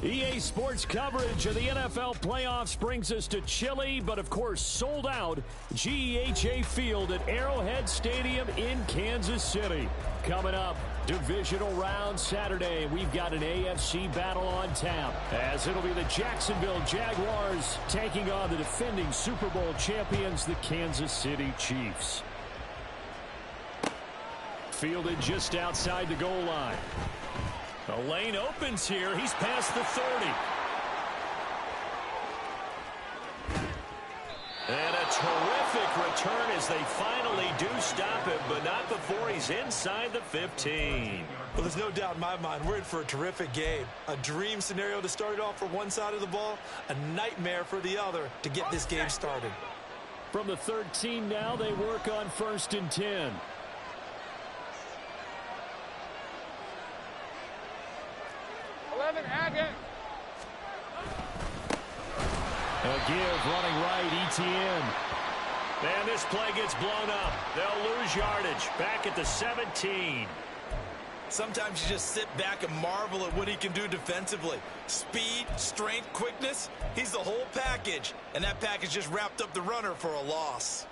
EA Sports coverage of the NFL playoffs brings us to chilly, but of course sold out GEHA Field at Arrowhead Stadium in Kansas City. Coming up, divisional round Saturday. We've got an AFC battle on tap, as it'll be the Jacksonville Jaguars taking on the defending Super Bowl champions, the Kansas City Chiefs. Fielded just outside the goal line. The lane opens here. He's past the 30. And a terrific return as they finally do stop him, but not before he's inside the 15. Well, there's no doubt in my mind we're in for a terrific game. A dream scenario to start it off for one side of the ball, a nightmare for the other to get this game started. From the 13 now, they work on 1st and 10. A give running right, Etienne. And this play gets blown up. They'll lose yardage back at the 17. Sometimes you just sit back and marvel at what he can do defensively. Speed, strength, quickness. He's the whole package. And that package just wrapped up the runner for a loss.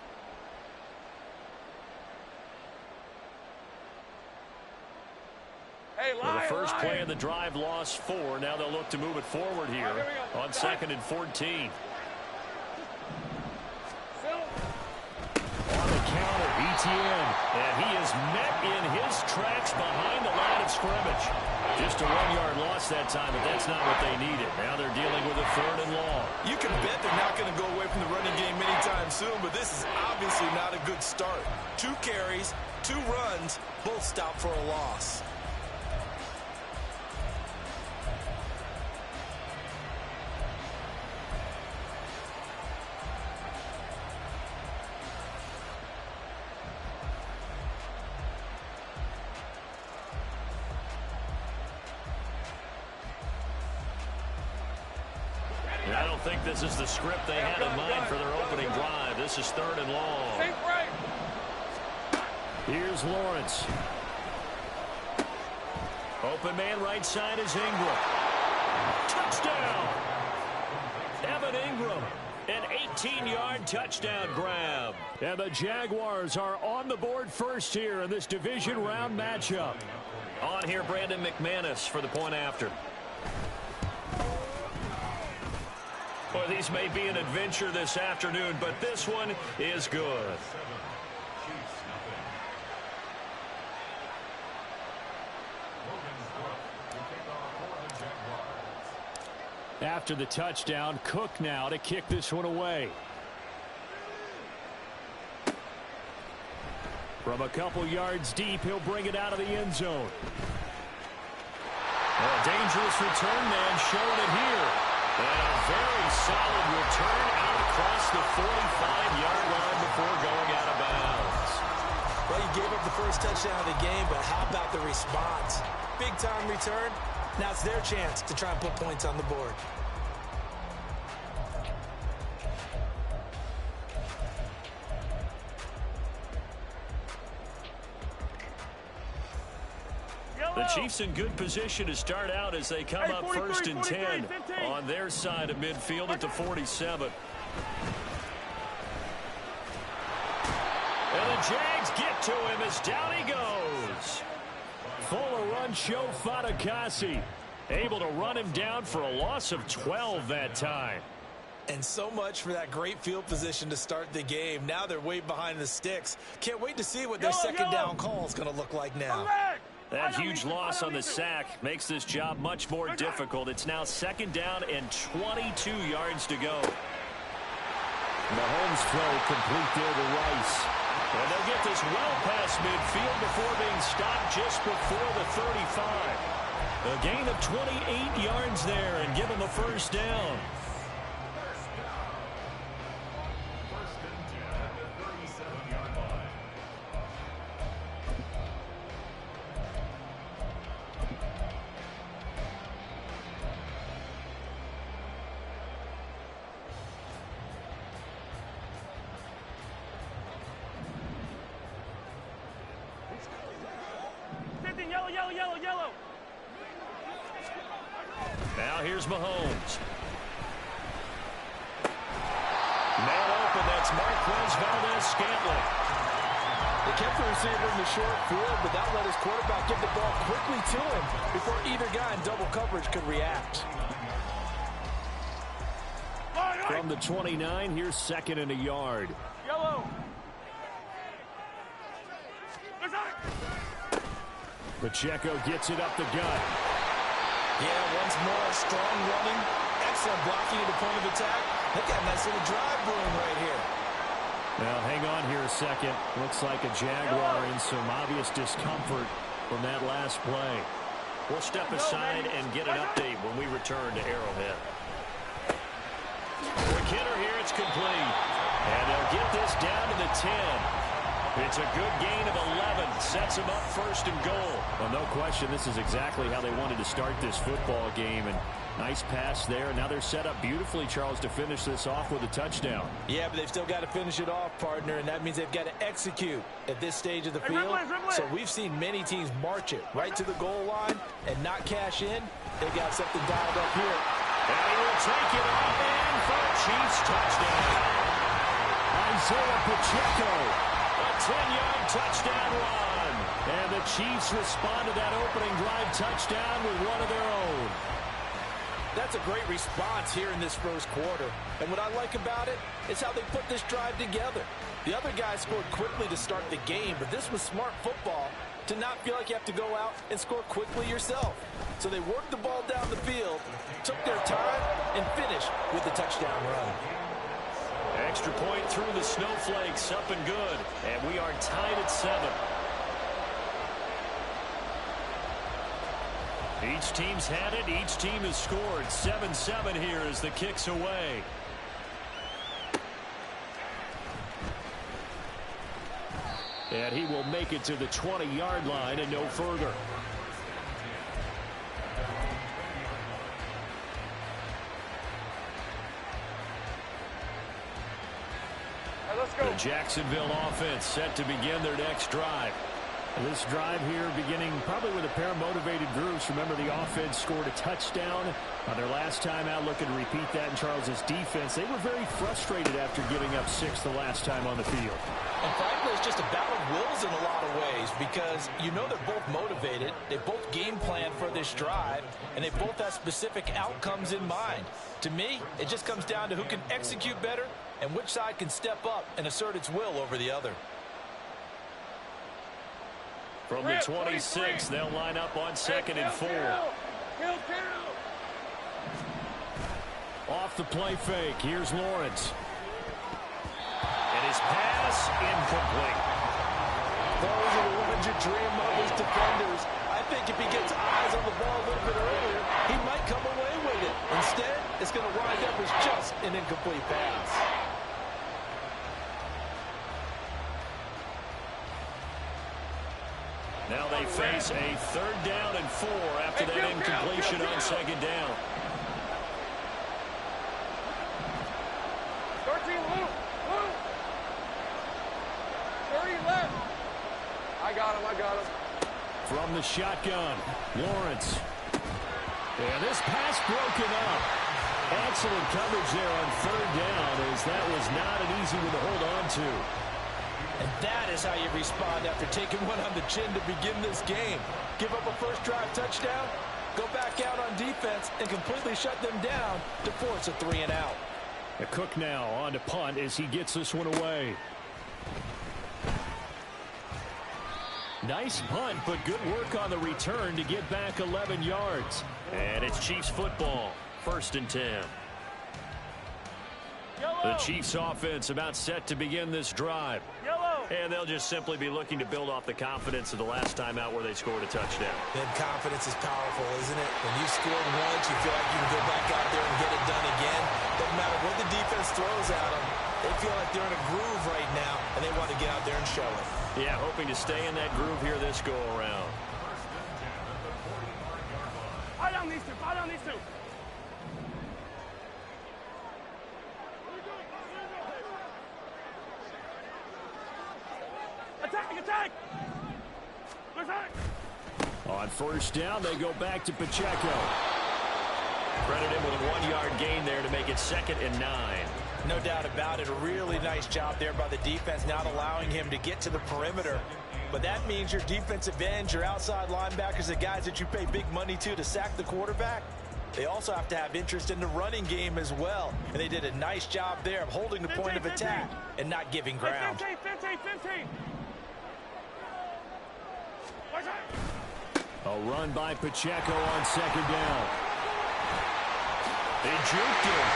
Well, the first play of the drive lost 4. Now they'll look to move it forward here on 2nd and 14. On the counter, Etienne. And he is met in his tracks behind the line of scrimmage. Just a 1-yard loss that time, but that's not what they needed. Now they're dealing with a 3rd and long. You can bet they're not going to go away from the running game anytime soon, but this is obviously not a good start. 2 carries, 2 runs, both stopped for a loss. I don't think this is the script they had in mind for their opening drive. This is 3rd and long. Here's Lawrence. Open man right side is Ingram. Touchdown! Evan Ingram. An 18-yard touchdown grab. And the Jaguars are on the board first here in this division round matchup. On here, Brandon McManus for the point after. Well, these may be an adventure this afternoon, but this one is good. After the touchdown, Cook now to kick this one away. From a couple yards deep, he'll bring it out of the end zone. A dangerous return man showing it here. And a very solid return out across the 45-yard line before going out of bounds. Well, you gave up the first touchdown of the game, but how about the response? Big-time return. Now it's their chance to try and put points on the board. The Chiefs in good position to start out as they come up 1st and 10 on their side of midfield at the 47. And the Jags get to him as down he goes. Full of run show Fatukasi. Able to run him down for a loss of 12 that time. And so much for that great field position to start the game. Now they're way behind the sticks. Can't wait to see what their second down call is going to look like now. That huge loss on the sack makes this job much more difficult. It's now 2nd down and 22 yards to go. Mahomes throw complete there to Rice. And they'll get this well past midfield before being stopped just before the 35. A gain of 28 yards there and give them a 1st down. Yellow. Now here's Mahomes. Man open, that's Marquez Valdez-Scantling. They kept the receiver in the short field, but that let his quarterback get the ball quickly to him before either guy in double coverage could react. From the 29, here's second and a yard. Yellow. Pacheco gets it up the gut. Yeah, once more, strong running, excellent blocking at the point of attack. They've got a nice little drive brewing right here. Well, hang on here a second. Looks like a Jaguar in some obvious discomfort from that last play. We'll step aside and get an update when we return to Arrowhead. For Kidder here, it's complete. And they'll get this down to the 10. It's a good gain of 11. Sets them up first and goal. Well, no question, this is exactly how they wanted to start this football game. And nice pass there. Now they're set up beautifully, Charles, to finish this off with a touchdown. Yeah, but they've still got to finish it off, partner, and that means they've got to execute at this stage of the field. So we've seen many teams march it right to the goal line and not cash in. They've got something dialed up here. And he will take it all in for a Chiefs touchdown. Isaiah Pacheco. A 10-yard touchdown run. And the Chiefs respond to that opening drive touchdown with one of their own. That's a great response here in this first quarter. And what I like about it is how they put this drive together. The other guys scored quickly to start the game, but this was smart football to not feel like you have to go out and score quickly yourself. So they worked the ball down the field, took their time, and finished with the touchdown run. Extra point through the snowflakes, up and good. And we are tied at 7. Each team's had it. Each team has scored. 7-7 here as the kick's away. And he will make it to the 20-yard line and no further. The Jacksonville offense set to begin their next drive. This drive here beginning probably with a pair of motivated groups. Remember, the offense scored a touchdown on their last time out. Looking to repeat that in Charles's defense. They were very frustrated after giving up 6 the last time on the field. And frankly, it's just a battle of wills in a lot of ways because you know they're both motivated. They both game plan for this drive, and they both have specific outcomes in mind. To me, it just comes down to who can execute better and which side can step up and assert its will over the other. From the 26, they'll line up on 2nd and 4. Off the play fake, here's Lawrence. And his pass incomplete. Those are the ones you dream of as defenders. I think if he gets eyes on the ball a little bit earlier, he might come away with it. Instead, it's going to wind up as just an incomplete pass. Now they face a 3rd down and 4 after that incompletion on 2nd down. 13 loop. 30 left. I got him. From the shotgun, Lawrence. And this pass broken up. Excellent coverage there on 3rd down as that was not an easy one to hold on to. And that is how you respond after taking one on the chin to begin this game. Give up a first drive touchdown, go back out on defense, and completely shut them down to force a 3-and-out. Cook now on to punt as he gets this one away. Nice punt, but good work on the return to get back 11 yards. And it's Chiefs football, 1st and 10. The Chiefs offense about set to begin this drive. And they'll just simply be looking to build off the confidence of the last time out where they scored a touchdown. Then confidence is powerful, isn't it? When you scored once, you feel like you can go back out there and get it done again. Doesn't matter what the defense throws at them. They feel like they're in a groove right now, and they want to get out there and show it. Yeah, hoping to stay in that groove here this go-around. Fire down these two. Attack! On 1st down, they go back to Pacheco. Credit him with a 1-yard gain there to make it 2nd and 9. No doubt about it. A really nice job there by the defense, not allowing him to get to the perimeter. But that means your defensive ends, your outside linebackers, the guys that you pay big money to sack the quarterback, they also have to have interest in the running game as well. And they did a nice job there of holding the point of attack and not giving ground. 15. A run by Pacheco on 2nd down. They juked him.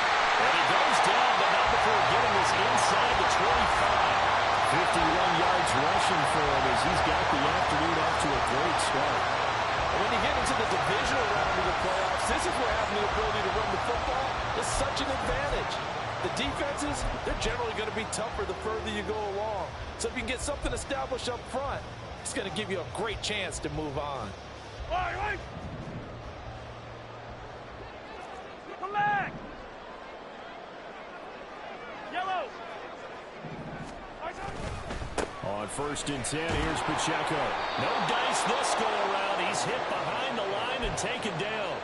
And he goes down, but not before getting this inside the 25. 51 yards rushing for him as he's got the afternoon off to a great start. And when you get into the divisional round of the playoffs, this is where having the ability to run the football is such an advantage. The defenses, they're generally going to be tougher the further you go along. So if you can get something established up front, it's going to give you a great chance to move on. Right. Come back. Yellow. On 1st and 10, here's Pacheco. No dice this go-around. He's hit behind the line and taken down.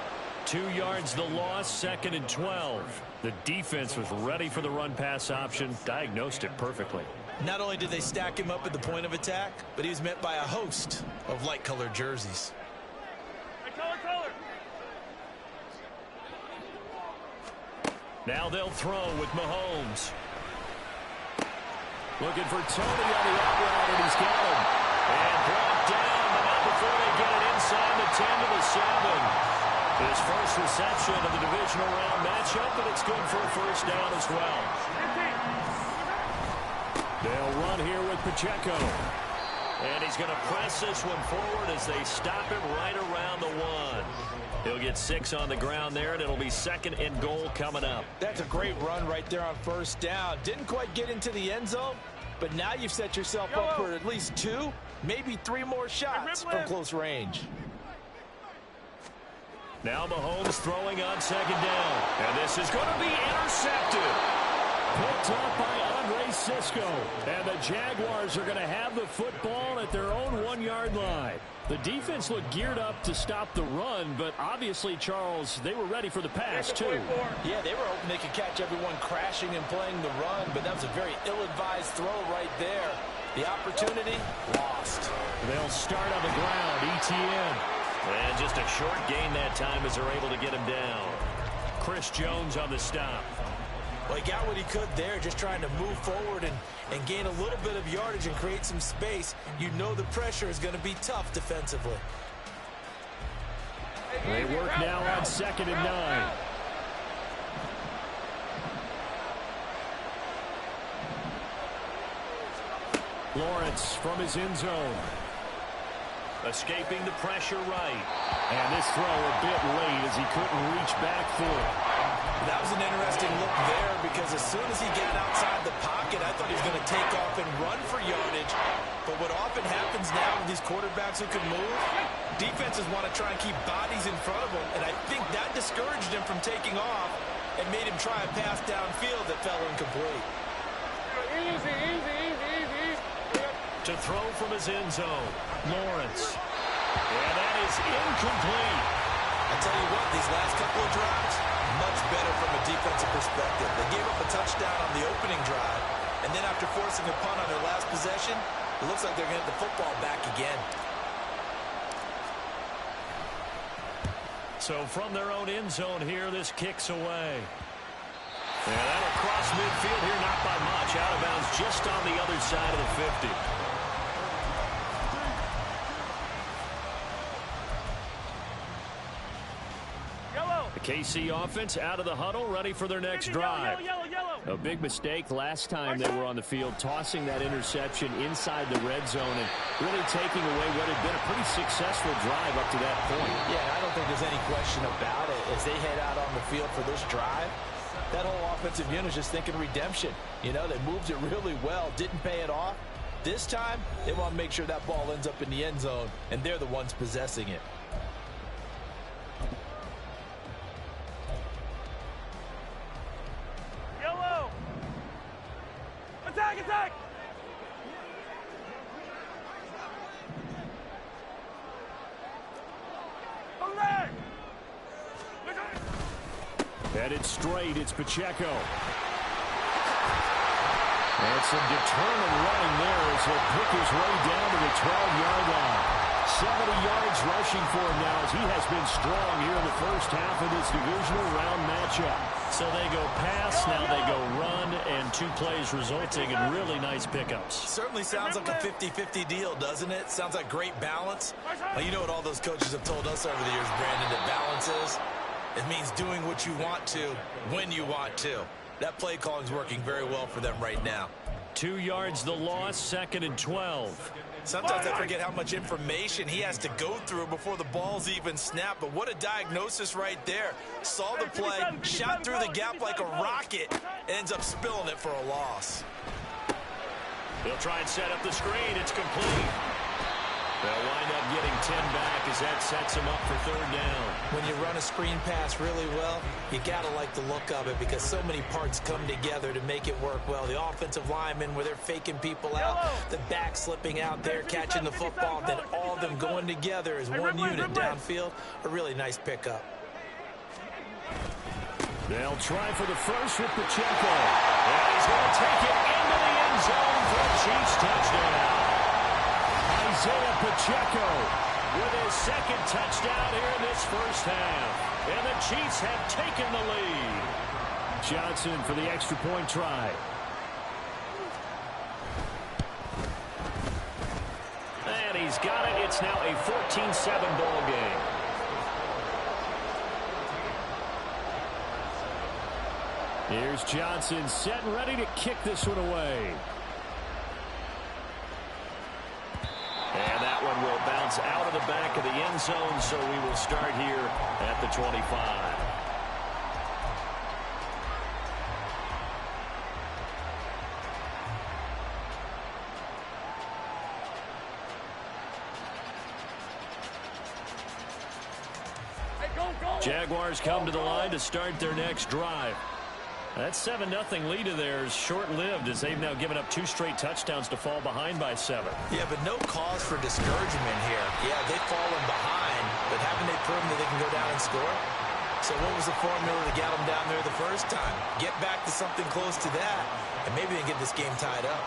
2 yards the loss, 2nd and 12. The defense was ready for the run-pass option, diagnosed it perfectly. Not only did they stack him up at the point of attack, but he was met by a host of light-colored jerseys. Color. Now they'll throw with Mahomes. Looking for Tony on the out route, and he's got him. And brought down, but not before they get it inside the 10 to the 7. His first reception of the divisional round matchup, and it's good for a 1st down as well. 15. They'll run here with Pacheco. And he's going to press this one forward as they stop him right around the 1. He'll get 6 on the ground there, and it'll be 2nd and goal coming up. That's a great run right there on 1st down. Didn't quite get into the end zone, but now you've set yourself up for at least 2, maybe 3 more shots from close range. Now Mahomes throwing on 2nd down. And this is going to be intercepted. Picked up by Andre Cisco. And the Jaguars are going to have the football at their own 1-yard line. The defense looked geared up to stop the run, but obviously, Charles, they were ready for the pass, too. Yeah, they were hoping they could catch everyone crashing and playing the run, but that was a very ill-advised throw right there. The opportunity, lost. They'll start on the ground, ETN. And just a short gain that time as they're able to get him down. Chris Jones on the stop. Well, he got what he could there, just trying to move forward and gain a little bit of yardage and create some space. You know the pressure is going to be tough defensively. They work now on 2nd and 9. Lawrence from his end zone. Escaping the pressure right. And this throw a bit late as he couldn't reach back for it. That was an interesting look there because as soon as he got outside the pocket, I thought he was going to take off and run for yardage. But what often happens now with these quarterbacks who can move, defenses want to try and keep bodies in front of them, and I think that discouraged him from taking off and made him try a pass downfield that fell incomplete. Easy. To throw from his end zone, Lawrence. And that is incomplete. I tell you what, these last couple of drives, much better from a defensive perspective. They gave up a touchdown on the opening drive, and then after forcing a punt on their last possession, it looks like they're going to get the football back again. So from their own end zone here, this kicks away. And that'll cross midfield here, not by much. Out of bounds just on the other side of the 50. The KC offense out of the huddle, ready for their next drive. Yellow. A big mistake last time they were on the field, tossing that interception inside the red zone and really taking away what had been a pretty successful drive up to that point. Yeah, I don't think there's any question about it. As they head out on the field for this drive, that whole offensive unit is just thinking redemption. You know, they moved it really well, didn't pay it off. This time, they want to make sure that ball ends up in the end zone, and they're the ones possessing it. Yellow. Attack. Headed straight, it's Pacheco. And some determined running there as he'll pick his way down to the 12-yard line. 70 yards rushing for him now as he has been strong here in the first half of this divisional round matchup. So they go pass, now they go run, and 2 plays resulting in really nice pickups. Certainly sounds like a 50-50 deal, doesn't it? Sounds like great balance. Well, you know what all those coaches have told us over the years, Brandon, that balance is? It means doing what you want to, when you want to. That play calling is working very well for them right now. 2 yards the loss, 2nd and 12. Sometimes I forget how much information he has to go through before the ball's even snapped. But what a diagnosis right there. Saw the play, shot through the gap like a rocket, ends up spilling it for a loss. He'll try and set up the screen. It's complete. They'll wind up getting 10 back as that sets him up for 3rd down. When you run a screen pass really well, you got to like the look of it because so many parts come together to make it work well. The offensive linemen where they're faking people out, the back slipping out there, catching the football, then all of them going together as one unit downfield. A really nice pickup. They'll try for the first with Pacheco. And he's going to take it into the end zone for a Chiefs touchdown. Isaiah Pacheco with his 2nd touchdown here in this first half. And the Chiefs have taken the lead. Johnson for the extra point try. And he's got it. It's now a 14-7 ball game. Here's Johnson set and ready to kick this one away. And that one will bounce out of the back of the end zone, so we will start here at the 25. Jaguars come to the line to start their next drive. That 7-0 lead of theirs short-lived as they've now given up 2 straight touchdowns to fall behind by 7. Yeah, but no cause for discouragement here. Yeah, they've fallen behind, but haven't they proven that they can go down and score? So what was the formula that got them down there the first time? Get back to something close to that, and maybe they get this game tied up.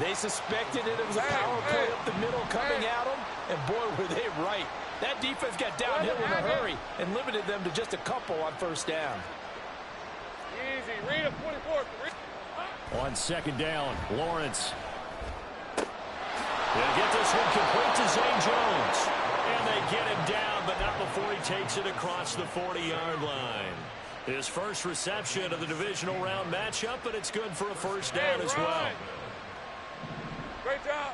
They suspected it was a power play up the middle coming at them, and boy, were they right. That defense got downhill in a hurry and limited them to just a couple on first down. Easy. Read him, 24. On 2nd down, Lawrence. They'll get this one complete to Zane Jones. And they get him down, but not before he takes it across the 40-yard line. His first reception of the divisional round matchup, but it's good for a first down as well. Great job.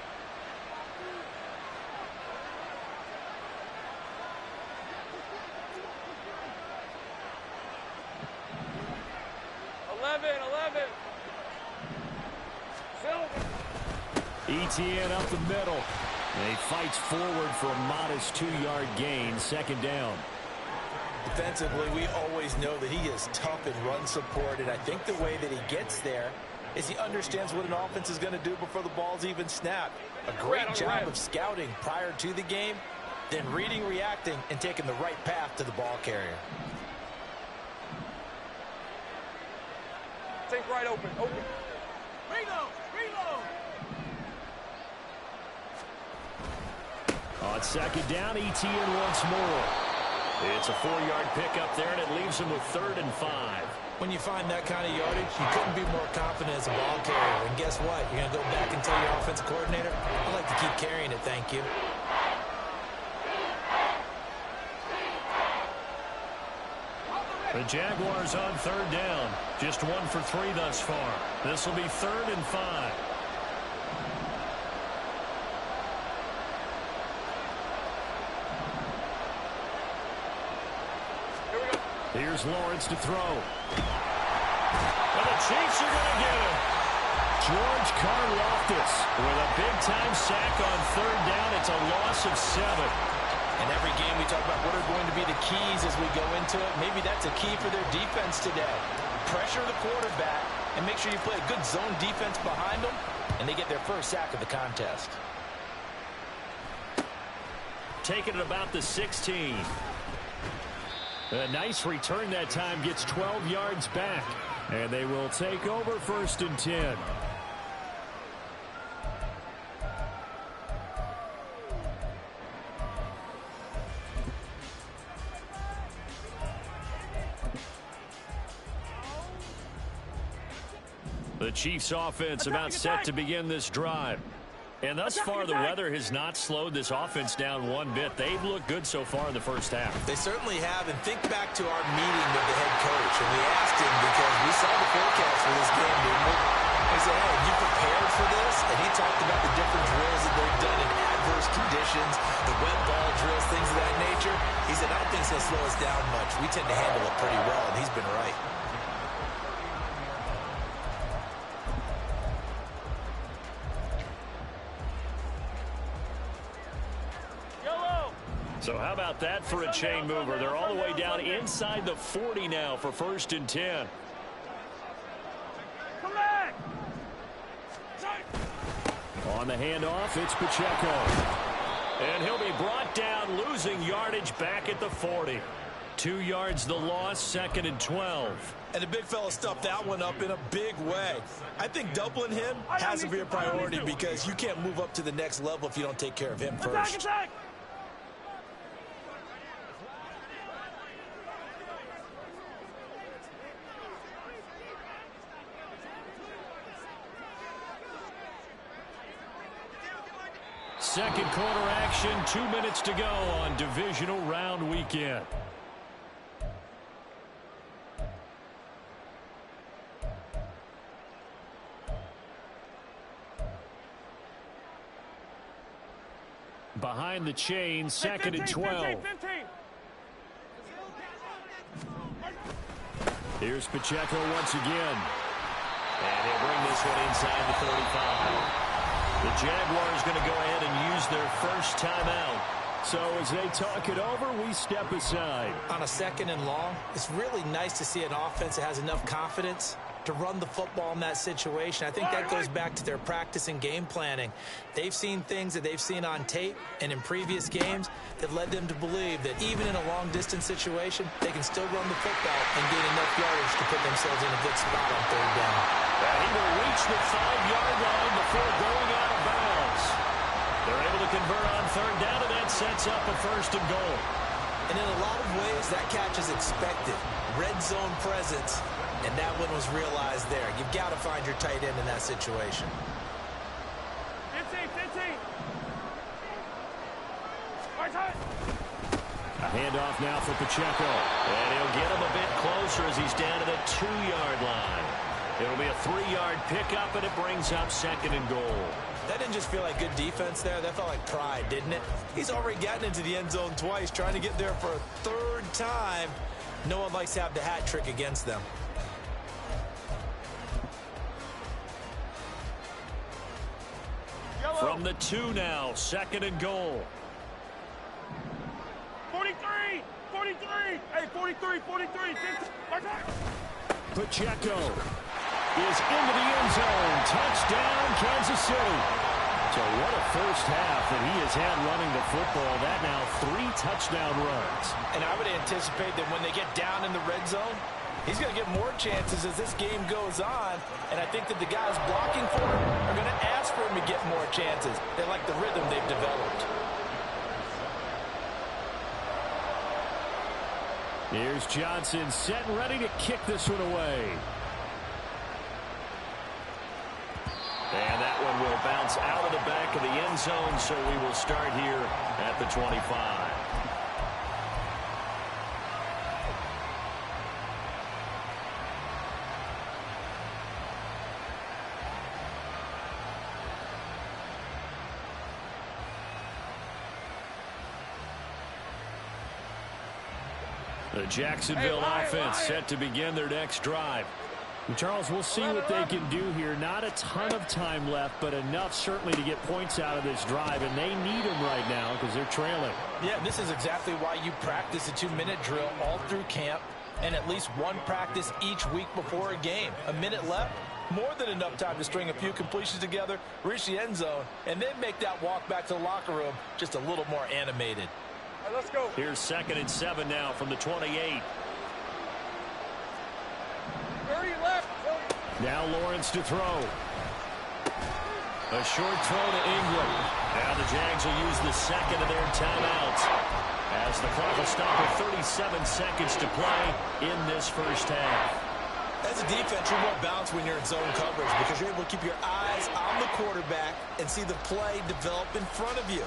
ETN up the middle. And he fights forward for a modest 2-yard gain, 2nd down. Defensively, we always know that he is tough in run support, and I think the way that he gets there is he understands what an offense is going to do before the ball's even snapped. A great job of scouting prior to the game, then reading, reacting, and taking the right path to the ball carrier. Think right open. Reload. On 2nd down, ETN once more. It's a 4-yard pickup there, and it leaves him with 3rd and 5. When you find that kind of yardage, you couldn't be more confident as a ball carrier. And guess what? You're going to go back and tell your offensive coordinator, I'd like to keep carrying it, thank you. The Jaguars on 3rd down. Just 1 for 3 thus far. This will be 3rd and 5. Here's Lawrence to throw. And the Chiefs are going to get him. George Karlaftis with a big-time sack on 3rd down. It's a loss of 7. In every game we talk about what are going to be the keys as we go into it. Maybe that's a key for their defense today. Pressure the quarterback and make sure you play a good zone defense behind them, and they get their first sack of the contest. Taking it about the 16. A nice return that time, gets 12 yards back. And they will take over 1st and 10. The Chiefs offense about set to begin this drive. And thus far, the weather has not slowed this offense down one bit. They've looked good so far in the first half. They certainly have. And think back to our meeting with the head coach. And we asked him, because we saw the forecast for this game, didn't we? He said, hey, you prepared for this? And he talked about the different drills that they've done in adverse conditions, the wet ball drills, things of that nature. He said, I don't think it's going to slow us down much. We tend to handle it pretty well, and he's been right. So how about that for a chain mover? They're all the way down inside the 40 now for 1st and 10. On the handoff, it's Pacheco. And he'll be brought down, losing yardage back at the 40. 2 yards the loss, 2nd and 12. And the big fella stuffed that one up in a big way. I think doubling him has to be a priority, because you can't move up to the next level if you don't take care of him first. Second quarter action, 2 minutes to go on divisional round weekend. Behind the chain, 2nd and 12. Here's Pacheco once again. And he'll bring this one inside the 35. The Jaguars going to go ahead and use their first timeout. So as they talk it over, we step aside. On a 2nd and long, it's really nice to see an offense that has enough confidence to run the football in that situation. I think that goes back to their practice and game planning. They've seen things that they've seen on tape and in previous games that led them to believe that even in a long-distance situation, they can still run the football and gain enough yardage to put themselves in a good spot on 3rd down. And he will reach the 5-yard line before going out of bounds. They're able to convert on 3rd down, and that sets up a 1st and goal. And in a lot of ways, that catch is expected. Red zone presence. And that one was realized there. You've got to find your tight end in that situation. 15. A handoff now for Pacheco. And he'll get him a bit closer as he's down to the 2-yard line. It'll be a 3-yard pickup, and it brings up 2nd and goal. That didn't just feel like good defense there. That felt like pride, didn't it? He's already gotten into the end zone twice, trying to get there for a 3rd time. No one likes to have the hat trick against them. From the 2 now, 2nd and goal. 43. Hey, 43. Pacheco is into the end zone. Touchdown, Kansas City. So what a first half that he has had running the football. That now 3 touchdown runs. And I would anticipate that when they get down in the red zone, he's going to get more chances as this game goes on. And I think that the guys blocking for him are going to ask for him to get more chances. They like the rhythm they've developed. Here's Johnson set and ready to kick this one away. And that one will bounce out of the back of the end zone, so we will start here at the 25. The Jacksonville offense set to begin their next drive. And Charles, we'll see what they can do here. Not a ton of time left, but enough certainly to get points out of this drive, and they need them right now because they're trailing. Yeah, this is exactly why you practice a 2-minute drill all through camp and at least one practice each week before a game. A minute left, more than enough time to string a few completions together, reach the end zone, and then make that walk back to the locker room just a little more animated. right, let's go. Here's 2nd and 7 now from the 28. 30 left. Now Lawrence to throw. A short throw to Ingram. Now the Jags will use the second of their timeouts as the clock will stop with 37 seconds to play in this first half. As a defense, you're more balanced when you're in zone coverage because you're able to keep your eyes on the quarterback and see the play develop in front of you.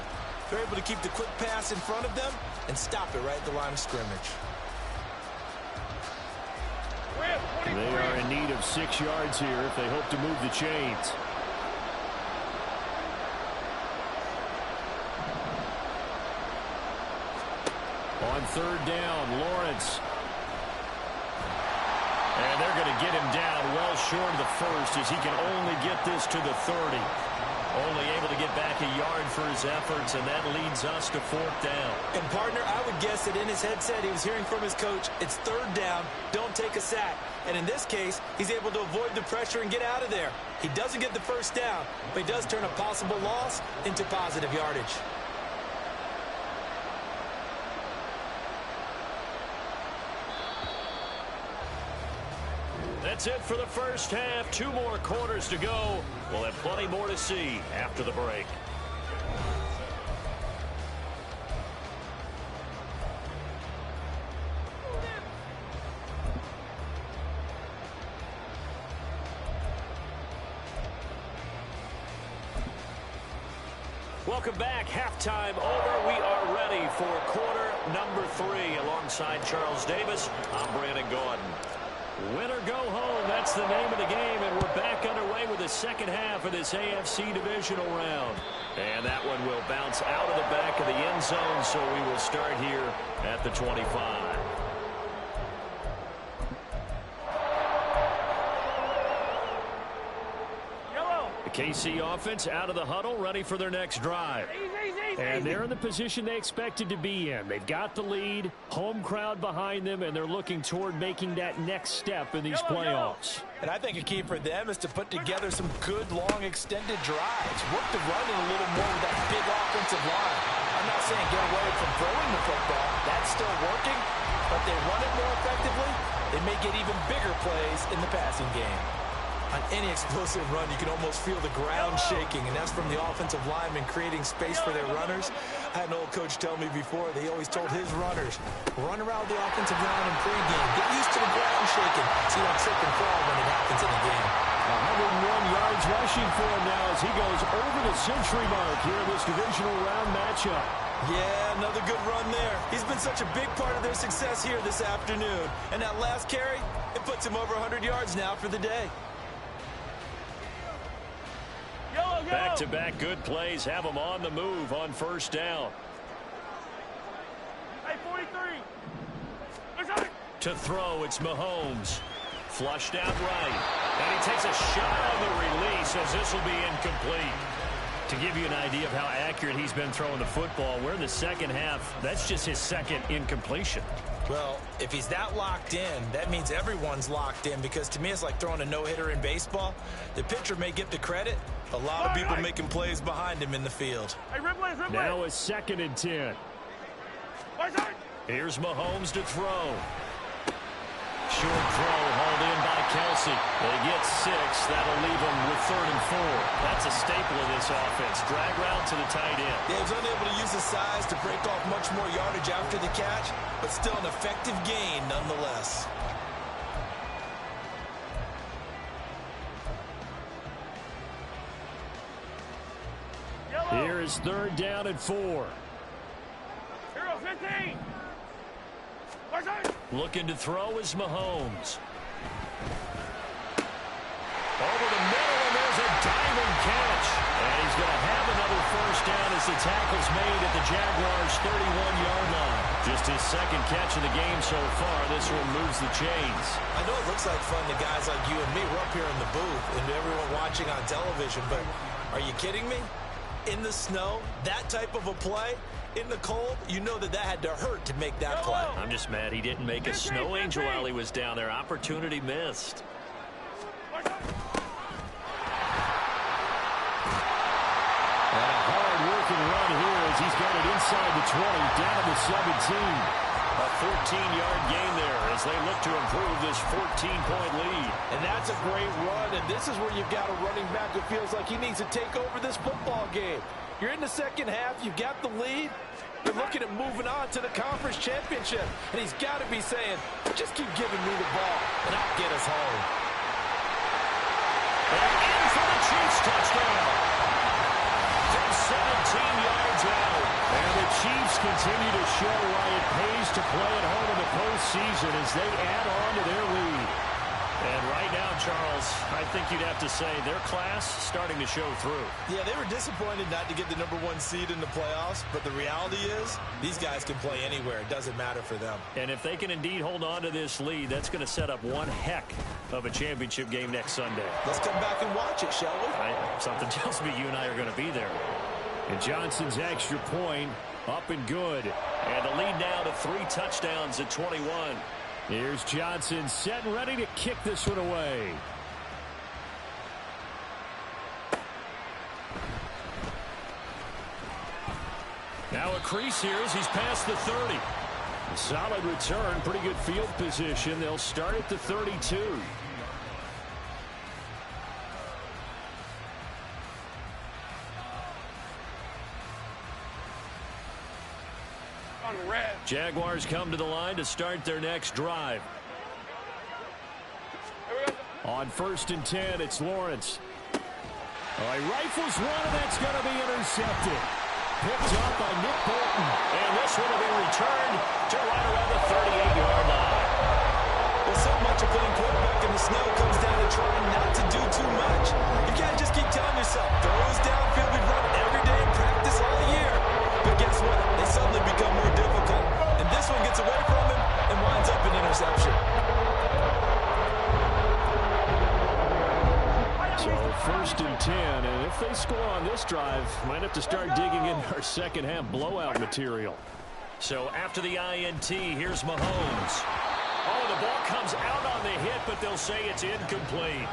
You're able to keep the quick pass in front of them and stop it right at the line of scrimmage. They are in need of 6 yards here if they hope to move the chains. On 3rd down, Lawrence. And they're going to get him down well short of the first as he can only get this to the 30. Only able to get back a yard for his efforts, and that leads us to 4th down. And, partner, I would guess that in his headset he was hearing from his coach, it's 3rd down, don't take a sack. And in this case, he's able to avoid the pressure and get out of there. He doesn't get the first down, but he does turn a possible loss into positive yardage. That's it for the first half. 2 more quarters to go. We'll have plenty more to see after the break. Welcome back. Halftime over. We are ready for quarter number 3 alongside Charles Davis. I'm Brandon Gordon. Win or go home, that's the name of the game, and we're back underway with the second half of this AFC divisional round. And that one will bounce out of the back of the end zone, so we will start here at the 25. The KC offense out of the huddle, ready for their next drive. And they're in the position they expected to be in. They've got the lead, home crowd behind them, and they're looking toward making that next step in these playoffs. And I think a key for them is to put together some good, long, extended drives. Work the run in a little more with that big offensive line. I'm not saying get away from throwing the football. That's still working, but they run it more effectively. They may get even bigger plays in the passing game. On any explosive run, you can almost feel the ground shaking, and that's from the offensive linemen creating space for their runners. I had an old coach tell me before, they always told his runners, run around the offensive line in pregame. Get used to the ground shaking so you don't trip and fall when it happens in the game. 101 yards rushing for him now as he goes over the century mark here in this divisional round matchup. Yeah, another good run there. He's been such a big part of their success here this afternoon. And that last carry, it puts him over 100 yards now for the day. Back-to-back good plays have them on the move on 1st down. Hey, 43. To throw, it's Mahomes. Flushed out right. And he takes a shot on the release as this will be incomplete. To give you an idea of how accurate he's been throwing the football, we're in the second half. That's just his 2nd incompletion. Well, if he's that locked in, that means everyone's locked in, because to me it's like throwing a no-hitter in baseball. The pitcher may get the credit. A lot of people making plays behind him in the field. Hey, now a 2nd and 10. Here's Mahomes to throw. Short throw hauled in by Kelsey. They get 6. That'll leave them with 3rd and 4. That's a staple of this offense. Drag route to the tight end. Yeah, he's unable to use his size to break off much more yardage after the catch, but still an effective gain nonetheless. Here is 3rd down and 4. Hero 15. Looking to throw is Mahomes. Over the middle, and there's a diving catch. And he's going to have another 1st down as the tackle's made at the Jaguars' 31-yard line. Just his 2nd catch of the game so far. This one moves the chains. I know it looks like fun to guys like you and me. We're up here in the booth and everyone watching on television, but are you kidding me? In the snow, that type of a play, in the cold, you know that had to hurt to make that play. I'm just mad he didn't make a snow angel while he was down there. Opportunity missed. And a hard-working run here as he's got it inside the 20, down to the 17. A 14-yard gain there as they look to improve this 14-point lead. And that's a great run, and this is where you've got a running back who feels like he needs to take over this football game. You're in the second half, you've got the lead. You're looking at moving on to the conference championship, and he's got to be saying, just keep giving me the ball, and I'll get us home. And in for the Chiefs touchdown. From 17 yards out. And the Chiefs continue to show why it pays to play at home in the postseason as they add on to their lead. And right now, Charles, I think you'd have to say their class starting to show through. Yeah, they were disappointed not to get the #1 seed in the playoffs, but the reality is these guys can play anywhere. It doesn't matter for them. And if they can indeed hold on to this lead, that's going to set up one heck of a championship game next Sunday. Let's come back and watch it, shall we? Something tells me you and I are going to be there. And Johnson's extra point up and good. And the lead now to 3 touchdowns at 21. Here's Johnson set and ready to kick this one away. Now a crease here as he's past the 30. A solid return, pretty good field position. They'll start at the 32. Jaguars come to the line to start their next drive. On 1st and 10, it's Lawrence. All right, rifles one, and that's going to be intercepted. Picked up by Nick Bolton. And this one will be returned to right around the 38-yard line. Well, so much of playing quarterback in the snow comes down to trying not to do too much. You can't just keep telling yourself, throws downfield, we run every day in practice all year. But guess what? They suddenly become more difficult. And this one gets away from him and winds up an interception. So 1st and 10, and if they score on this drive, might have to start digging in our second half blowout material. So after the INT, here's Mahomes. Oh, the ball comes out on the hit, but they'll say it's incomplete.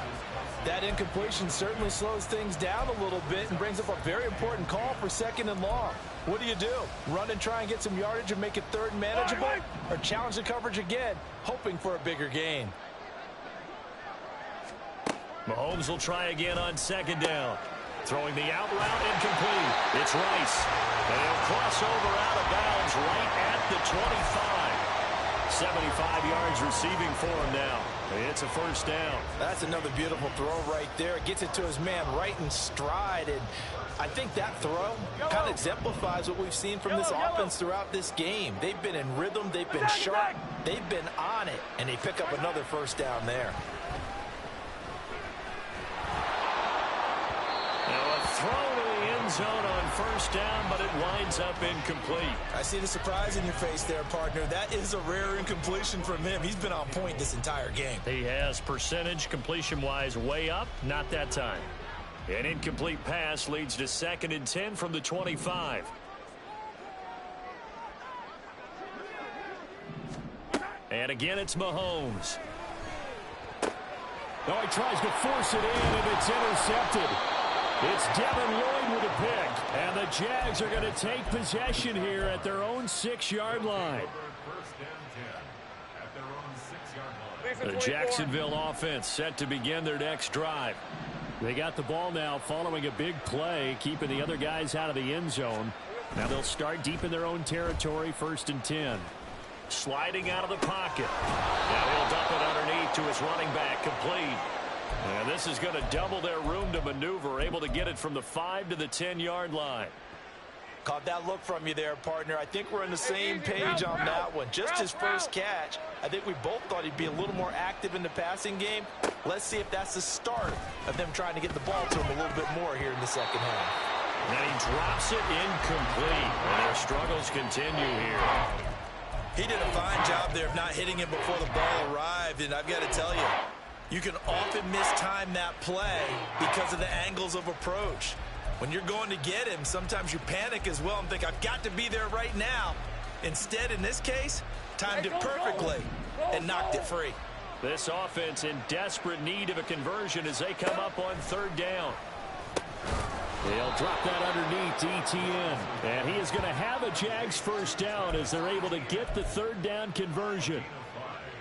That incompletion certainly slows things down a little bit and brings up a very important call for 2nd and long. What do you do? Run and try and get some yardage and make it 3rd and manageable? Or challenge the coverage again, hoping for a bigger gain? Mahomes will try again on 2nd down. Throwing the out route incomplete. It's Rice. And he'll cross over out of bounds right at the 25. 75 yards receiving for him now. It's a 1st down. That's another beautiful throw right there. Gets it to his man right in stride. And I think that throw kind of exemplifies what we've seen from this offense throughout this game. They've been in rhythm. They've been sharp. They've been on it. And they pick up another 1st down there. Throw to the end zone on 1st down, but it winds up incomplete. I see the surprise in your face there, partner. That is a rare incompletion from him. He's been on point this entire game. He has percentage completion-wise way up, not that time. An incomplete pass leads to 2nd and 10 from the 25. And again, it's Mahomes. Oh, he tries to force it in, and it's intercepted. It's Devin Lloyd with a pick, and the Jags are going to take possession here at their own 6-yard line. The Jacksonville offense set to begin their next drive. They got the ball now following a big play, keeping the other guys out of the end zone. Now they'll start deep in their own territory, 1st and 10. Sliding out of the pocket. Now he'll dump it underneath to his running back, complete. And this is going to double their room to maneuver, able to get it from the 5 to the 10-yard line. Caught that look from you there, partner. I think we're on the same page on that one. Just his first catch. I think we both thought he'd be a little more active in the passing game. Let's see if that's the start of them trying to get the ball to him a little bit more here in the second half. And he drops it incomplete. And their struggles continue here. He did a fine job there of not hitting him before the ball arrived. And I've got to tell you, you can often mistime that play because of the angles of approach. When you're going to get him, sometimes you panic as well and think, I've got to be there right now. Instead, in this case, timed it perfectly and knocked it free. This offense in desperate need of a conversion as they come up on 3rd down. They'll drop that underneath to ETN. And he is going to have a Jags first down as they're able to get the third down conversion.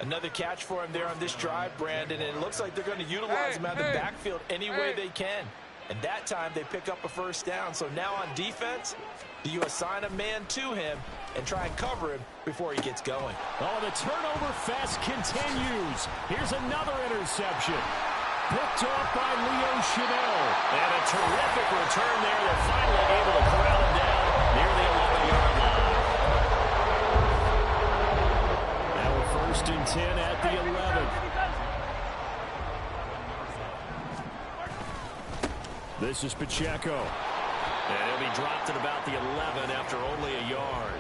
Another catch for him there on this drive, Brandon, and it looks like they're going to utilize him out of the backfield any way they can. And that time they pick up a first down. So now on defense, do you assign a man to him and try and cover him before he gets going? Oh, the turnover fest continues. Here's another interception. Picked off by Leo Chanel. And a terrific return there. They're finally able to corral him down near the 11-yard line. Now we're 1st and 10 at the 11. This is Pacheco. And he'll be dropped at about the 11 after only a yard.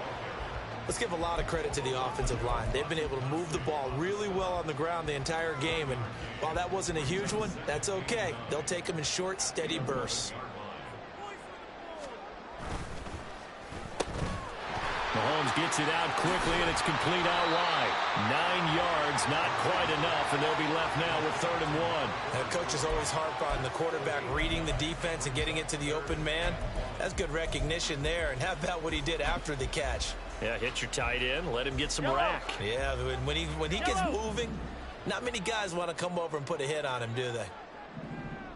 Let's give a lot of credit to the offensive line. They've been able to move the ball really well on the ground the entire game. And while that wasn't a huge one, that's okay. They'll take them in short, steady bursts. Mahomes gets it out quickly, and it's complete out wide. 9 yards, not quite enough, and they'll be left now with 3rd and 1. That coach is always harp on the quarterback reading the defense and getting it to the open man. That's good recognition there. And how about what he did after the catch? Yeah, hit your tight end, let him get some rack. Yeah, when he gets moving, not many guys want to come over and put a hit on him, do they?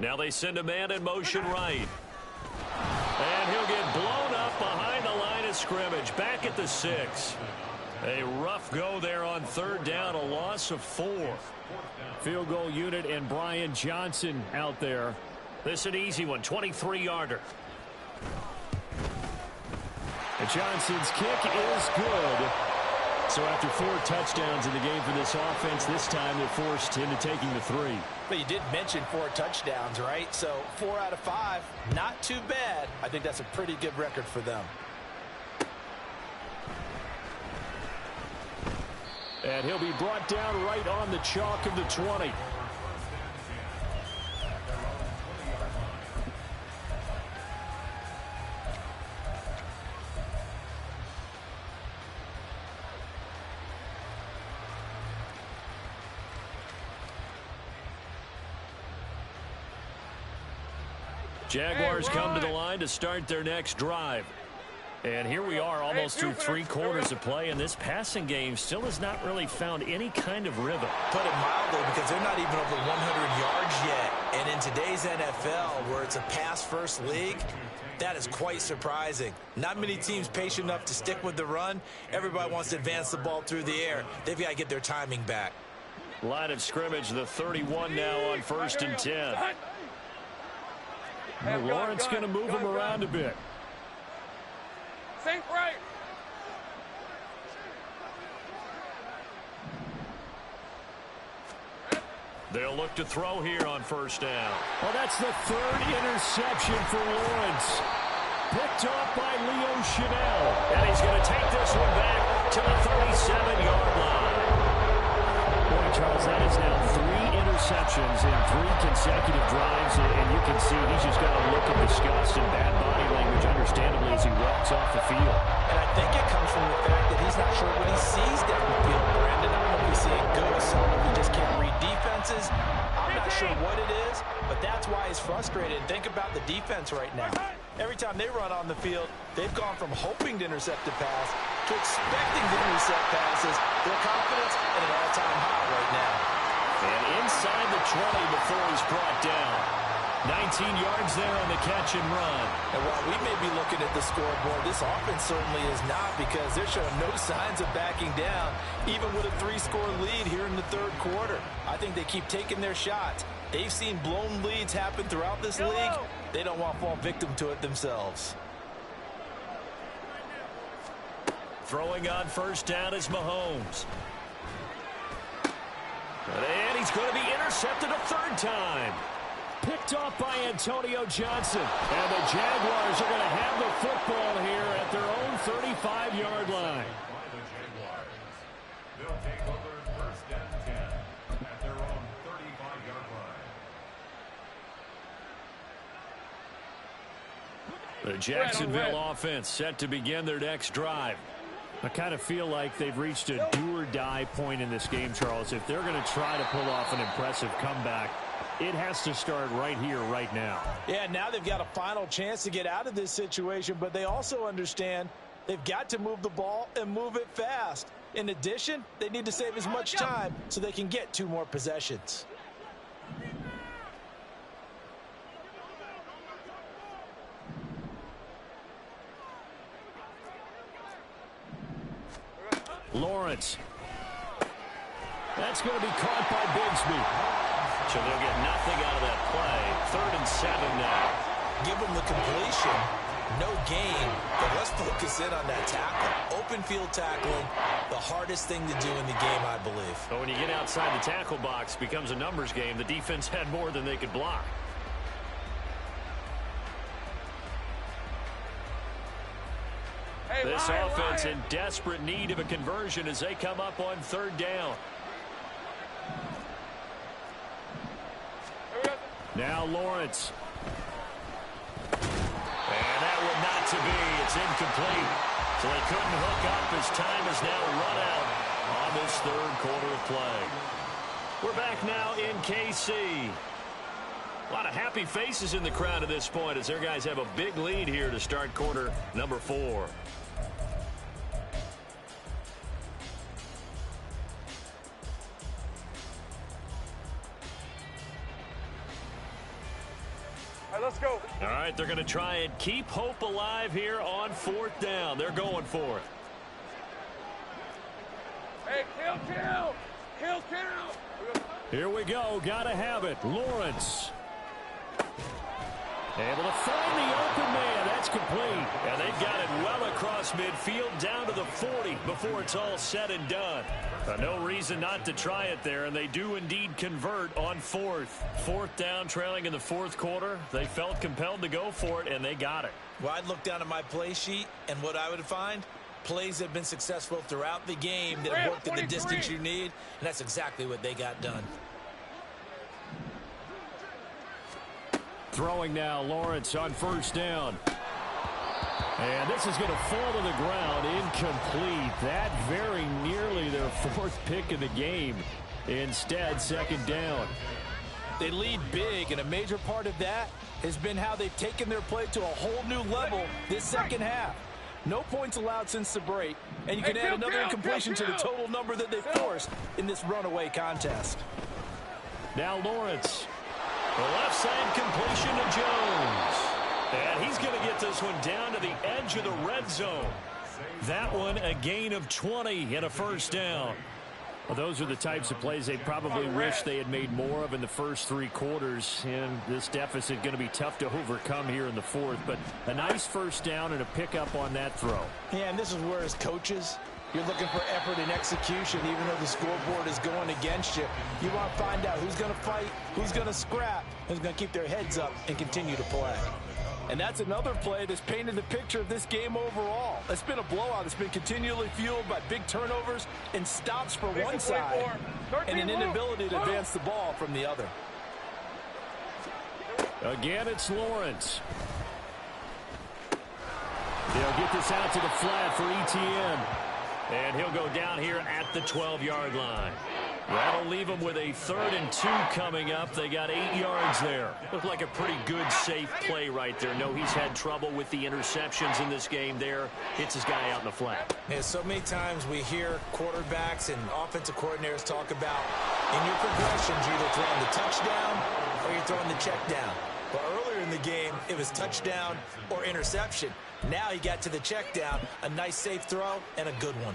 Now they send a man in motion right. And he'll get blown up behind the line of scrimmage, back at the 6. A rough go there on 3rd down, a loss of 4. Field goal unit and Brian Johnson out there. This an easy one, 23-yarder. And Johnson's kick is good. So after 4 touchdowns in the game for this offense, this time they're forced into taking the 3. But you did mention 4 touchdowns, right? So 4 out of 5, not too bad. I think that's a pretty good record for them. And he'll be brought down right on the chalk of the 20. Jaguars come to the line to start their next drive. And here we are almost through 3 quarters of play, and this passing game still has not really found any kind of rhythm. Put it mildly, because they're not even over 100 yards yet. And in today's NFL, where it's a pass-first league, that is quite surprising. Not many teams patient enough to stick with the run. Everybody wants to advance the ball through the air. They've got to get their timing back. Line of scrimmage, the 31 now on 1st and 10. Lawrence going to move him around a bit. Think right. They'll look to throw here on 1st down. Well, that's the 3rd interception for Lawrence. Picked off by Leo Chanel. And he's going to take this one back to the 37-yard line. Boy, Charles, that is now 3 interceptions in 3 consecutive drives, and you can see he's just got a look of disgust and bad body language, understandably, as he walks off the field. And I think it comes from the fact that he's not sure what he sees down the field, Brandon. I don't know if he's seeing ghosts, I don't know if he just can't read defenses. I'm not sure what it is, but that's why he's frustrated. And think about the defense right now. Every time they run on the field, they've gone from hoping to intercept a pass to expecting to intercept passes. Their confidence at an all-time high right now. And inside the 20 before he's brought down. 19 yards there on the catch and run. And while we may be looking at the scoreboard, this offense certainly is not, because they're showing no signs of backing down, even with a 3-score lead here in the 3rd quarter. I think they keep taking their shots. They've seen blown leads happen throughout this league. They don't want to fall victim to it themselves. Throwing on 1st down is Mahomes. And he's going to be intercepted a 3rd time. Picked off by Antonio Johnson. And the Jaguars are going to have the football here at their own 35-yard line. They'll take over 1st and 10 at their own 35-yard line. The Jacksonville offense set to begin their next drive. I kind of feel like they've reached a do-or-die point in this game, Charles. If they're going to try to pull off an impressive comeback, It has to start right here, right now. Yeah, now they've got a final chance to get out of this situation, but they also understand they've got to move the ball and move it fast. In addition, they need to save as much time so they can get 2 more possessions. Lawrence. That's going to be caught by Bigsby. So they'll get nothing out of that play. 3rd and 7 now. Give them the completion. No gain, but let's focus in on that tackle. Open field tackling, the hardest thing to do in the game, I believe. But when you get outside the tackle box, it becomes a numbers game. The defense had more than they could block. This offense in desperate need of a conversion as they come up on 3rd down. Now Lawrence. And that one not to be. It's incomplete. So they couldn't hook up as time is now run out on this 3rd quarter of play. We're back now in KC. A lot of happy faces in the crowd at this point as their guys have a big lead here to start quarter number 4. Let's go. All right, they're going to try and keep hope alive here on 4th down. They're going for it. Hey, kill. Here we go. Got to have it. Lawrence. Able to find the open man. That's complete. And they've got it well across midfield down to the 40 before it's all said and done. No reason not to try it there, and they do indeed convert on 4th. 4th down, trailing in the 4th quarter. They felt compelled to go for it, and they got it. Well, I'd look down at my play sheet, and what I would find, plays that have been successful throughout the game that have worked in the distance you need, and that's exactly what they got done. Throwing now, Lawrence on 1st down. And this is going to fall to the ground, incomplete. That very nearly their 4th pick of the game. Instead, 2nd down. They lead big, and a major part of that has been how they've taken their play to a whole new level this 2nd half. No points allowed since the break, and you can add another incompletion to the total number that they forced in this runaway contest. Now Lawrence. The left side completion to Jones. And he's going to get this one down to the edge of the red zone. That one a gain of 20 and a 1st down. Well, those are the types of plays they probably wish they had made more of in the first 3 quarters. And this deficit going to be tough to overcome here in the 4th. But a nice 1st down and a pickup on that throw. Yeah, and this is where as coaches, you're looking for effort and execution, even though the scoreboard is going against you. You want to find out who's going to fight, who's going to scrap, who's going to keep their heads up and continue to play. And that's another play that's painted the picture of this game overall. It's been a blowout. It's been continually fueled by big turnovers and stops for one side and an inability to advance the ball from the other. Again, it's Lawrence. They'll get this out to the flat for ETN. And he'll go down here at the 12-yard line. That'll leave them with a 3rd and 2 coming up. They got 8 yards there. Looked like a pretty good, safe play right there. No, he's had trouble with the interceptions in this game there. Hits his guy out in the flat. Yeah, so many times we hear quarterbacks and offensive coordinators talk about in your progressions, you're either throwing the touchdown or you're throwing the check down. But earlier in the game, it was touchdown or interception. Now he got to the check down, a nice safe throw, and a good one.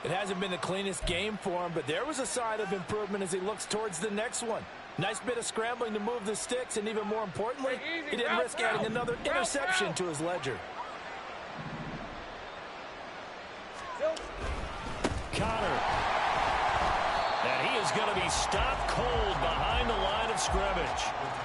It hasn't been the cleanest game for him, but there was a sign of improvement as he looks towards the next one. Nice bit of scrambling to move the sticks, and even more importantly, he didn't risk adding another interception to his ledger. Connor. And he is going to be stopped cold behind the line of scrimmage.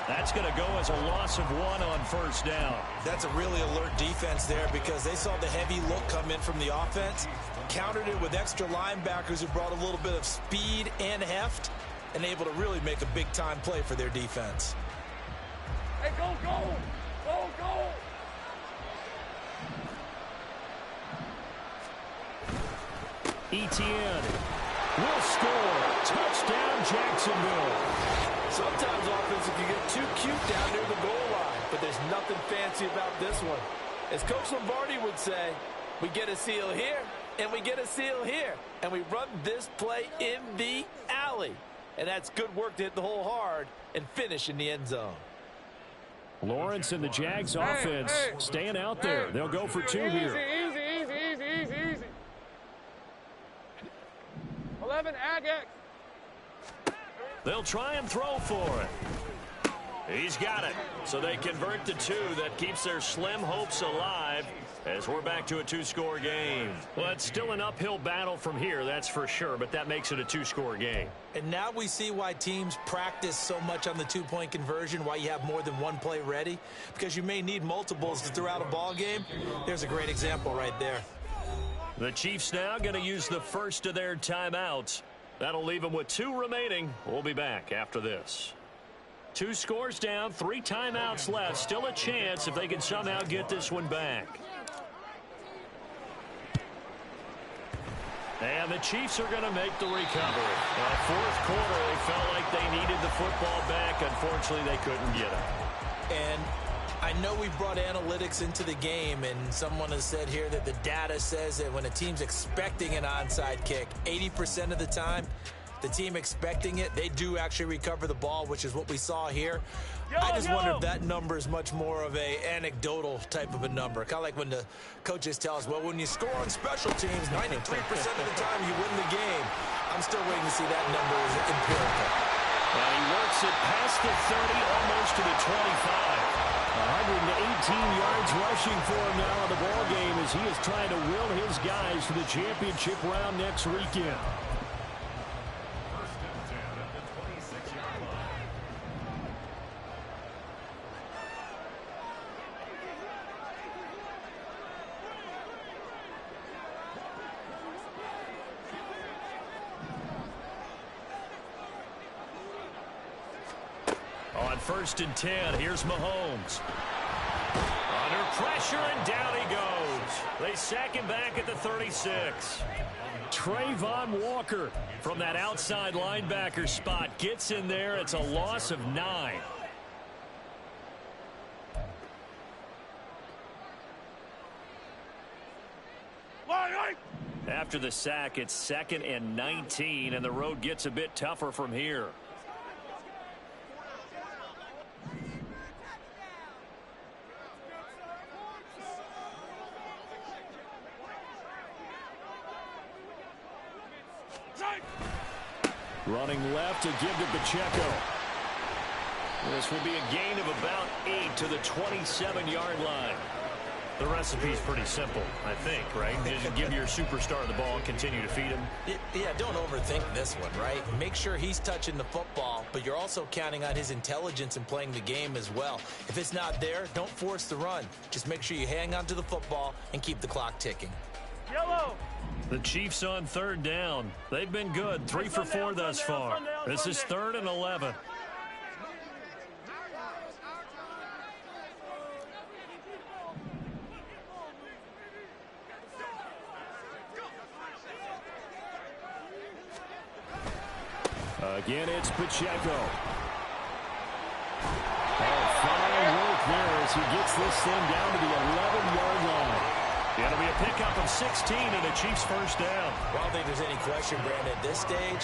That's going to go as a loss of 1 on 1st down. That's a really alert defense there because they saw the heavy look come in from the offense, countered it with extra linebackers who brought a little bit of speed and heft, and able to really make a big-time play for their defense. Hey, go, go! Go, go! ETN will score. Touchdown, Jacksonville. Sometimes offenses can get too cute down near the goal line, but there's nothing fancy about this one. As Coach Lombardi would say, we get a seal here, and we get a seal here, and we run this play in the alley. And that's good work to hit the hole hard and finish in the end zone. Lawrence and the Jags offense staying out there. They'll go for 2 here. Easy. 11, Agate. They'll try and throw for it. He's got it. So they convert the 2. That keeps their slim hopes alive as we're back to a 2-score game. Well, it's still an uphill battle from here, that's for sure, but that makes it a 2-score game. And now we see why teams practice so much on the 2-point conversion, why you have more than one play ready, because you may need multiples to throw out a ball game. There's a great example right there. The Chiefs now going to use the first of their timeouts. That'll leave them with 2 remaining. We'll be back after this. 2 scores down, 3 timeouts left. Still a chance if they can somehow get this one back. And the Chiefs are going to make the recovery. Fourth quarter, they felt like they needed the football back. Unfortunately, they couldn't get it. And I know we brought analytics into the game, and someone has said here that the data says that when a team's expecting an onside kick, 80% of the time, the team expecting it, they do actually recover the ball, which is what we saw here. I just wonder if that number is much more of a anecdotal type of a number. Kind of like when the coaches tell us, well, when you score on special teams, 93% of the time you win the game. I'm still waiting to see that number is empirical. And he works it past the 30, almost to the 25. 118 yards rushing for him now in the ball game as he is trying to will his guys to the championship round next weekend. On 1st and 10, here's Mahomes. Under pressure, and down he goes. They sack him back at the 36. Trayvon Walker from that outside linebacker spot gets in there. It's a loss of 9. After the sack, it's 2nd and 19, and the road gets a bit tougher from here. Running left to give to Pacheco. This will be a gain of about 8 to the 27-yard line. The recipe's pretty simple, I think, right? Just give your superstar the ball and continue to feed him. Yeah, don't overthink this one, right? Make sure he's touching the football, but you're also counting on his intelligence in playing the game as well. If it's not there, don't force the run. Just make sure you hang on to the football and keep the clock ticking. Yellow. The Chiefs on 3rd down. They've been good, 3 for 4 thus far. This is 3rd and 11. Again, it's Pacheco. Fine work there as he gets this thing down to the 11-yard line. It'll be a pickup of 16 and a Chiefs first down. Well, I don't think there's any question, Brandon, at this stage.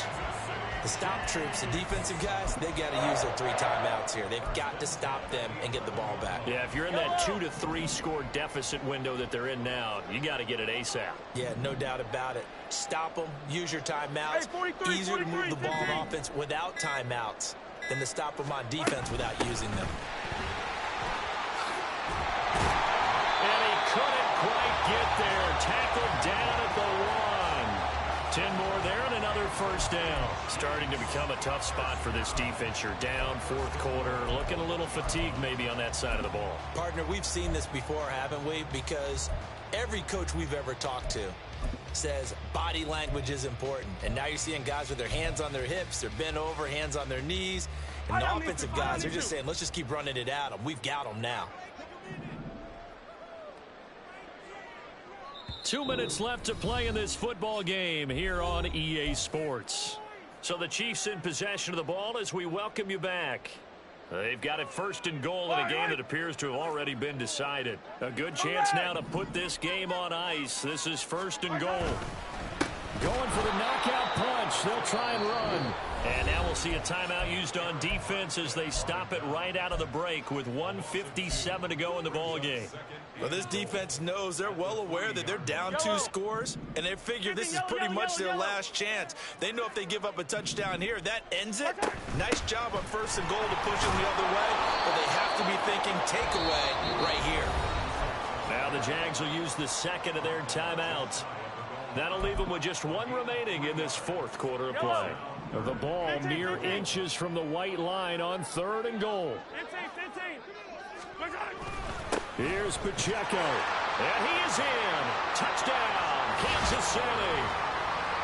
The stop troops, the defensive guys, they got to use their 3 timeouts here. They've got to stop them and get the ball back. Yeah, if you're in that 2 to 3 score deficit window that they're in now, you got to get it ASAP. Yeah, no doubt about it. Stop them, use your timeouts. Easier to move the ball on offense without timeouts than to stop them on defense without using them. And he couldn't quite get there. Tackled down at the 1. 10 more there and another first down. Starting to become a tough spot for this defense. You're down 4th quarter, looking a little fatigued maybe on that side of the ball. Partner, we've seen this before, haven't we? Because every coach we've ever talked to says body language is important. And now you're seeing guys with their hands on their hips, they're bent over, hands on their knees. And the offensive guys are just saying, let's just keep running it at them. We've got them now. 2 minutes left to play in this football game here on EA Sports. So the Chiefs in possession of the ball as we welcome you back. They've got it 1st and goal in a game that appears to have already been decided. A good chance now to put this game on ice. This is 1st and goal. Going for the knockout punch. They'll try and run. And now we'll see a timeout used on defense as they stop it right out of the break with 1:57 to go in the ballgame. Well, this defense knows, they're well aware that they're down 2 scores, and they figure this is pretty much their last chance. They know if they give up a touchdown here, that ends it. Nice job on 1st and goal to push them the other way, but they have to be thinking takeaway right here. Now the Jags will use the 2nd of their timeouts. That'll leave them with just 1 remaining in this 4th quarter of play. The ball mere inches from the white line on 3rd and goal. 15. Here's Pacheco. And he is in. Touchdown, Kansas City.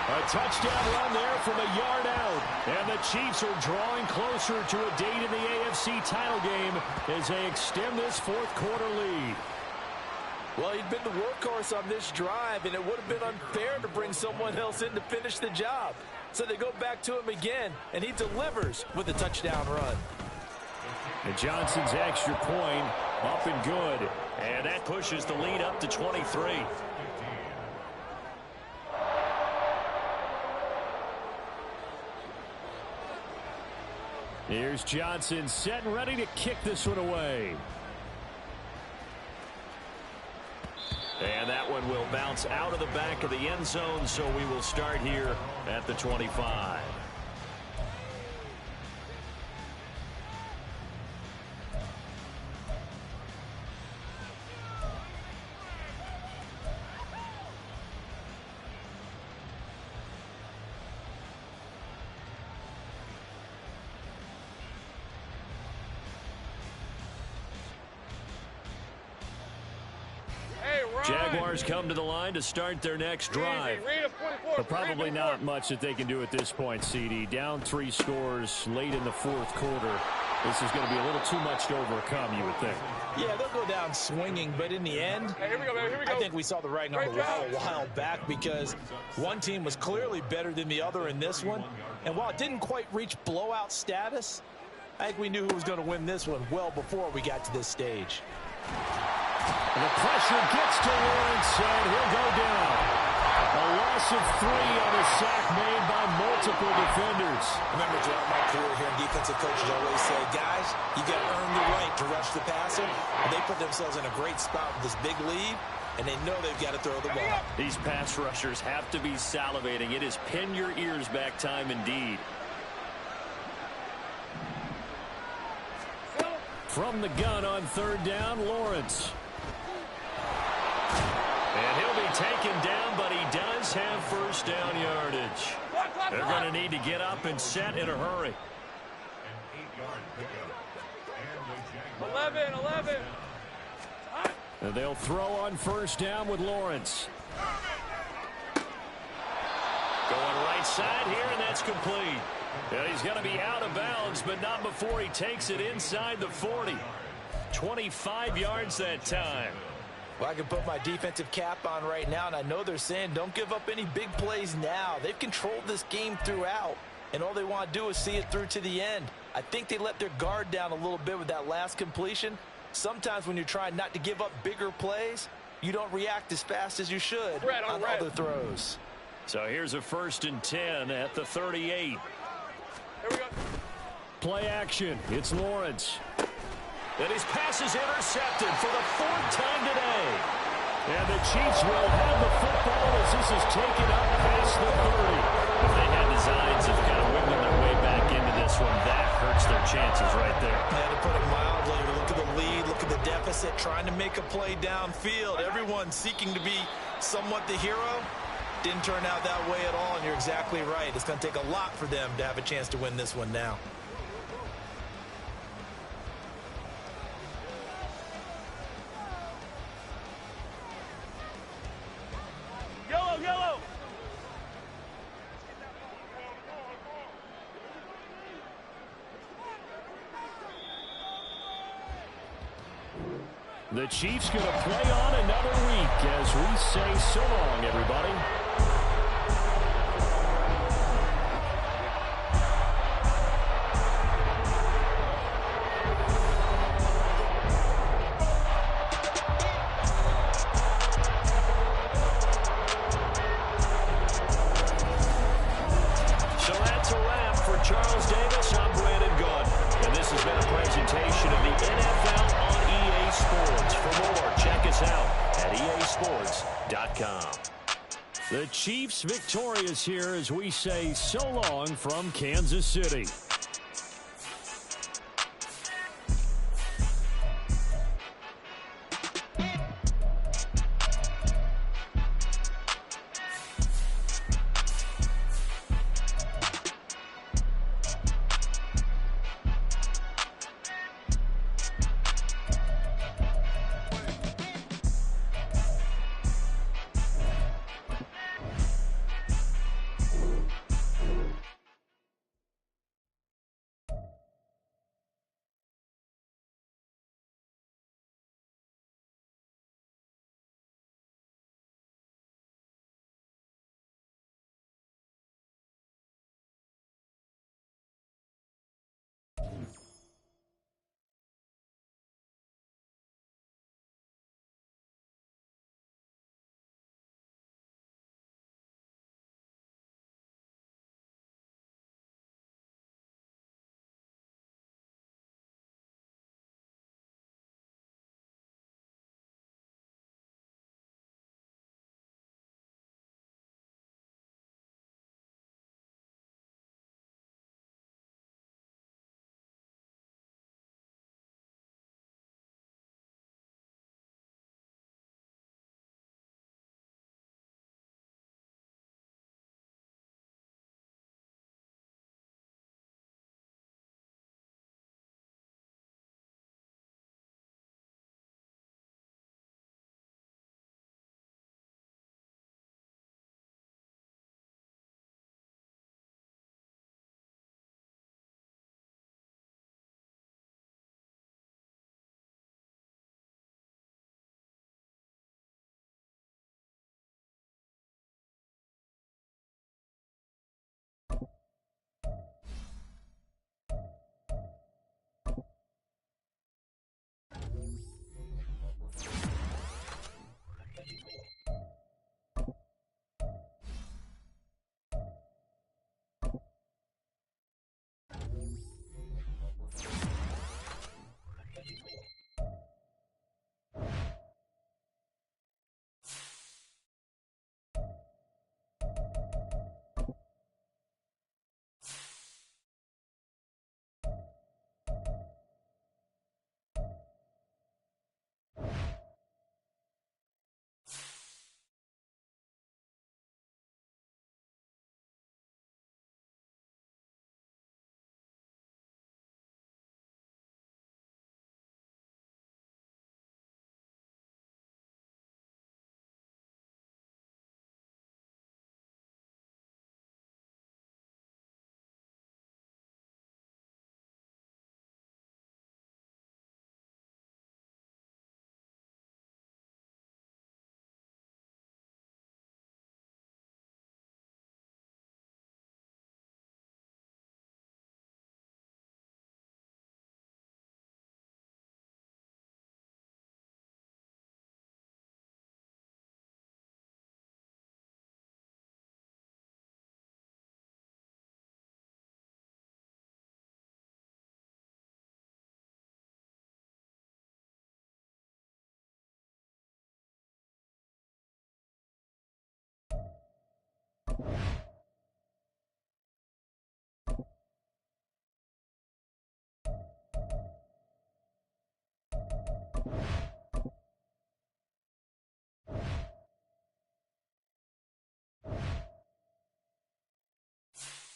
A touchdown run there from a yard out. And the Chiefs are drawing closer to a date in the AFC title game as they extend this 4th quarter lead. Well, he'd been the workhorse on this drive, and it would have been unfair to bring someone else in to finish the job. So they go back to him again, and he delivers with a touchdown run. And Johnson's extra point up and good. And that pushes the lead up to 23. Here's Johnson set and ready to kick this one away. And that one will bounce out of the back of the end zone, so we will start here at the 25. Jaguars come to the line to start their next drive. But probably not much that they can do at this point, CD. Down 3 scores late in the 4th quarter. This is going to be a little too much to overcome, you would think. Yeah, they'll go down swinging, but in the end, Here we go. I think we saw the writing on the wall a while back because one team was clearly better than the other in this one. And while it didn't quite reach blowout status, I think we knew who was going to win this one well before we got to this stage. And the pressure gets to Lawrence, and he'll go down. A loss of 3 on a sack made by multiple defenders. Remember, throughout my career here, defensive coaches always say, guys, you got to earn the right to rush the passer. And they put themselves in a great spot with this big lead, and they know they've got to throw the ball. These pass rushers have to be salivating. It is pin your ears back time indeed. From the gun on 3rd down, Lawrence. And he'll be taken down, but he does have 1st down yardage. They're going to need to get up and set in a hurry. 11. And they'll throw on 1st down with Lawrence. Going right side here, and that's complete. And he's going to be out of bounds, but not before he takes it inside the 40. 25 yards that time. Well, I can put my defensive cap on right now, and I know they're saying don't give up any big plays now. They've controlled this game throughout, and all they want to do is see it through to the end. I think they let their guard down a little bit with that last completion. Sometimes when you're trying not to give up bigger plays, you don't react as fast as you should on other throws. So here's a 1st and 10 at the 38. Here we go. Play action. It's Lawrence. And his pass is intercepted for the 4th time today. And the Chiefs will have the football as this is taken up past the 30. If they had designs of kind of wiggling their way back into this one, that hurts their chances right there. Yeah, to put it mildly, look at the lead, look at the deficit, trying to make a play downfield. Everyone seeking to be somewhat the hero. Didn't turn out that way at all, and you're exactly right. It's going to take a lot for them to have a chance to win this one now. Yellow. The Chiefs going to play on another week as we say so long, everybody. Charles Davis, I'm Brandon Gaudin. And this has been a presentation of the NFL on EA Sports. For more, check us out at easports.com. The Chiefs victorious here as we say so long from Kansas City.